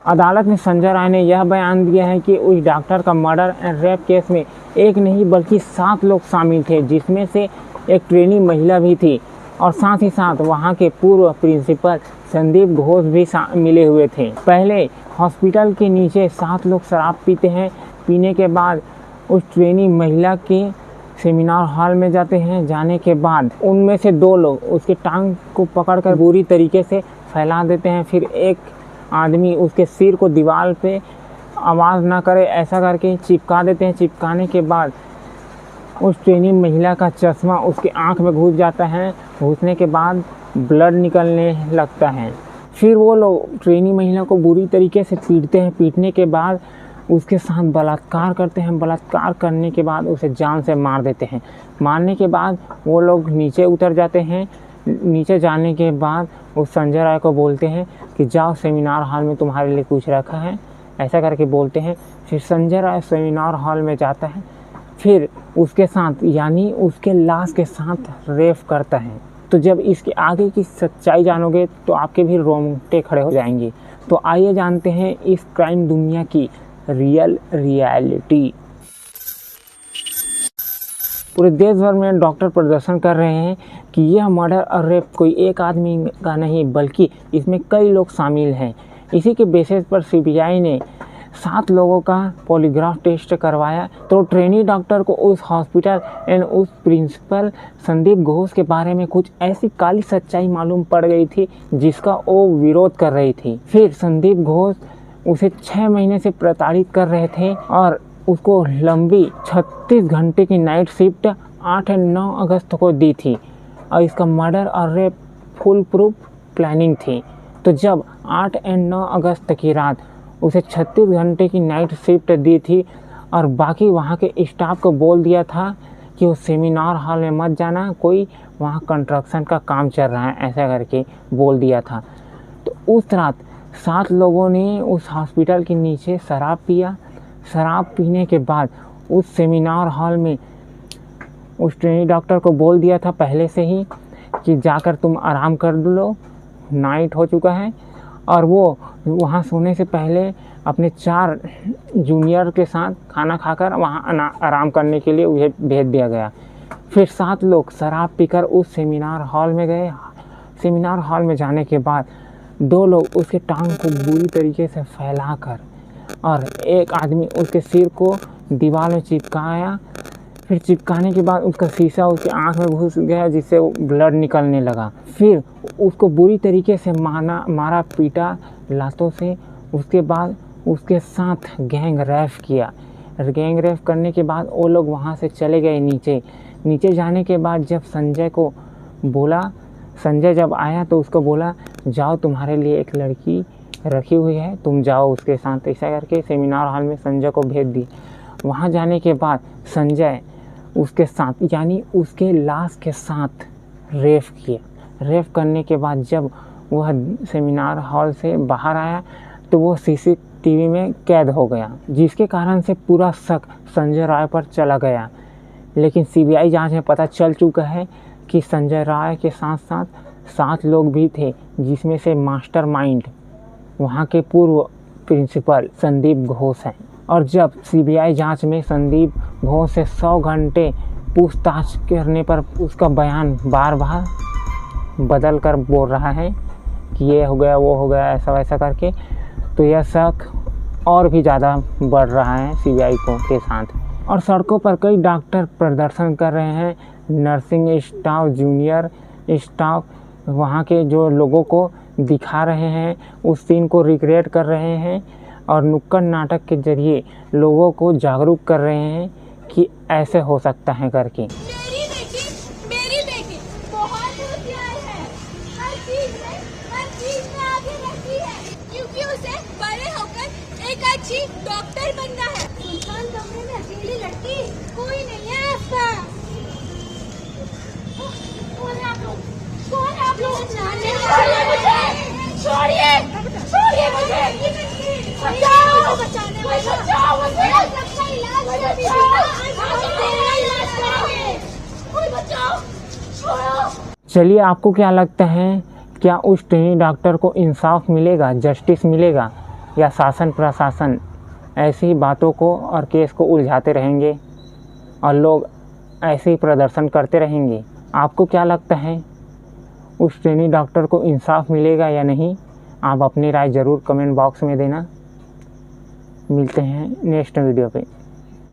अदालत में संजय राय ने यह बयान दिया है कि उस डॉक्टर का मर्डर एंड रेप केस में एक नहीं बल्कि 7 लोग शामिल थे, जिसमें से एक ट्रेनी महिला भी थी और साथ ही साथ वहां के पूर्व प्रिंसिपल संदीप घोष भी मिले हुए थे। पहले हॉस्पिटल के नीचे 7 लोग शराब पीते हैं। पीने के बाद उस ट्रेनी महिला के सेमिनार हॉल में जाते हैं। जाने के बाद उनमें से 2 लोग उसके टांग को पकड़कर बुरी तरीके से फैला देते हैं। फिर एक आदमी उसके सिर को दीवार पे आवाज़ ना करे ऐसा करके चिपका देते हैं। चिपकाने के बाद उस ट्रेनी महिला का चश्मा उसकी आंख में घुस जाता है। घुसने के बाद ब्लड निकलने लगता है। फिर वो लोग ट्रेनी महिला को बुरी तरीके से पीटते हैं। पीटने के बाद उसके साथ बलात्कार करते हैं। बलात्कार करने के बाद उसे जान से मार देते हैं। मारने के बाद वो लोग नीचे उतर जाते हैं। नीचे जाने के बाद उस संजय राय को बोलते हैं कि जाओ, सेमिनार हॉल में तुम्हारे लिए कुछ रखा है, ऐसा करके बोलते हैं। फिर संजय राय सेमिनार हॉल में जाता है। फिर उसके साथ यानी उसके लाश के साथ रेप करता है। तो जब इसके आगे की सच्चाई जानोगे तो आपके भी रोंगटे खड़े हो जाएंगे। तो आइए जानते हैं इस क्राइम दुनिया की रियलिटी। पूरे देश भर में डॉक्टर प्रदर्शन कर रहे हैं कि यह मर्डर और रेप कोई एक आदमी का नहीं बल्कि इसमें कई लोग शामिल हैं। इसी के बेसिस पर सीबीआई ने 7 लोगों का पॉलीग्राफ टेस्ट करवाया। तो ट्रेनी डॉक्टर को उस हॉस्पिटल एंड उस प्रिंसिपल संदीप घोष के बारे में कुछ ऐसी काली सच्चाई मालूम पड़ गई थी जिसका वो विरोध कर रही थी। फिर संदीप घोष उसे 6 महीने से प्रताड़ित कर रहे थे और उसको लंबी 36 घंटे की नाइट शिफ्ट 8 और 9 अगस्त को दी थी और इसका मर्डर और रेप फुल प्रूफ प्लानिंग थी। तो जब 8 और 9 अगस्त की रात उसे 36 घंटे की नाइट शिफ्ट दी थी और बाकी वहाँ के स्टाफ को बोल दिया था कि वो सेमिनार हॉल में मत जाना, कोई वहाँ कंस्ट्रक्शन का काम चल रहा है, ऐसा करके बोल दिया था। तो उस रात 7 लोगों ने उस हॉस्पिटल के नीचे शराब पिया। शराब पीने के बाद उस सेमिनार हॉल में उस ट्रेनी डॉक्टर को बोल दिया था पहले से ही कि जाकर तुम आराम कर लो, नाइट हो चुका है। और वो वहाँ सोने से पहले अपने 4 जूनियर के साथ खाना खाकर वहाँ आराम करने के लिए उन्हें भेज दिया गया। फिर 7 लोग शराब पीकर उस सेमिनार हॉल में गए। सेमिनार हॉल में जाने के बाद 2 लोग उसके टांग को बुरी तरीके से फैलाकर और एक आदमी उसके सिर को दीवार में चिपकाया। फिर चिपकाने के बाद उसका शीशा उसकी आंख में घुस गया जिससे ब्लड निकलने लगा। फिर उसको बुरी तरीके से मारा पीटा लातों से। उसके बाद उसके साथ गैंग रेप किया। गैंग रेप करने के बाद वो लोग वहाँ से चले गए नीचे जाने के बाद जब संजय को बोला, संजय जब आया तो उसको बोला जाओ, तुम्हारे लिए एक लड़की रखी हुई है, तुम जाओ उसके साथ। ऐसा करके सेमिनार हॉल में संजय को भेज दी। वहाँ जाने के बाद संजय उसके साथ यानी उसके लाश के साथ रेप किया। रेप करने के बाद जब वह सेमिनार हॉल से बाहर आया तो वो सीसीटीवी में कैद हो गया, जिसके कारण से पूरा शक संजय राय पर चला गया। लेकिन सीबीआई जांच में पता चल चुका है कि संजय राय के साथ साथ 7 लोग भी थे, जिसमें से मास्टरमाइंड वहाँ के पूर्व प्रिंसिपल संदीप घोष हैं। और जब सीबीआई जांच में संदीप घोष से 100 घंटे पूछताछ करने पर उसका बयान बार बार बदल कर बोल रहा है कि ये हो गया वो हो गया ऐसा वैसा करके, तो यह शक और भी ज़्यादा बढ़ रहा है सीबीआई को के साथ। और सड़कों पर कई डॉक्टर प्रदर्शन कर रहे हैं। नर्सिंग स्टाफ, जूनियर स्टाफ वहाँ के जो लोगों को दिखा रहे हैं, उस सीन को रिक्रिएट कर रहे हैं और नुक्कड़ नाटक के जरिए लोगों को जागरूक कर रहे हैं कि ऐसे हो सकता है करके। मेरी बेटी बहुत होशियार है, हर चीज में आगे रहती है, क्योंकि उसे बड़े होकर एक अच्छी डॉक्टर बनना है। सुनसान कमरे में अकेली लड़की, कोई नहीं है आसपास। कौन है आप लोग? छोड़िए मुझे, बचाओ मुझे। चलिए, आपको क्या लगता है, क्या उस ट्रेनी डॉक्टर को इंसाफ मिलेगा, जस्टिस मिलेगा? या शासन प्रशासन ऐसी ही बातों को और केस को उलझाते रहेंगे और लोग ऐसे ही प्रदर्शन करते रहेंगे? आपको क्या लगता है, उस ट्रेनी डॉक्टर को इंसाफ मिलेगा या नहीं? आप अपनी राय ज़रूर कमेंट बॉक्स में देना। मिलते हैं नेक्स्ट वीडियो पे।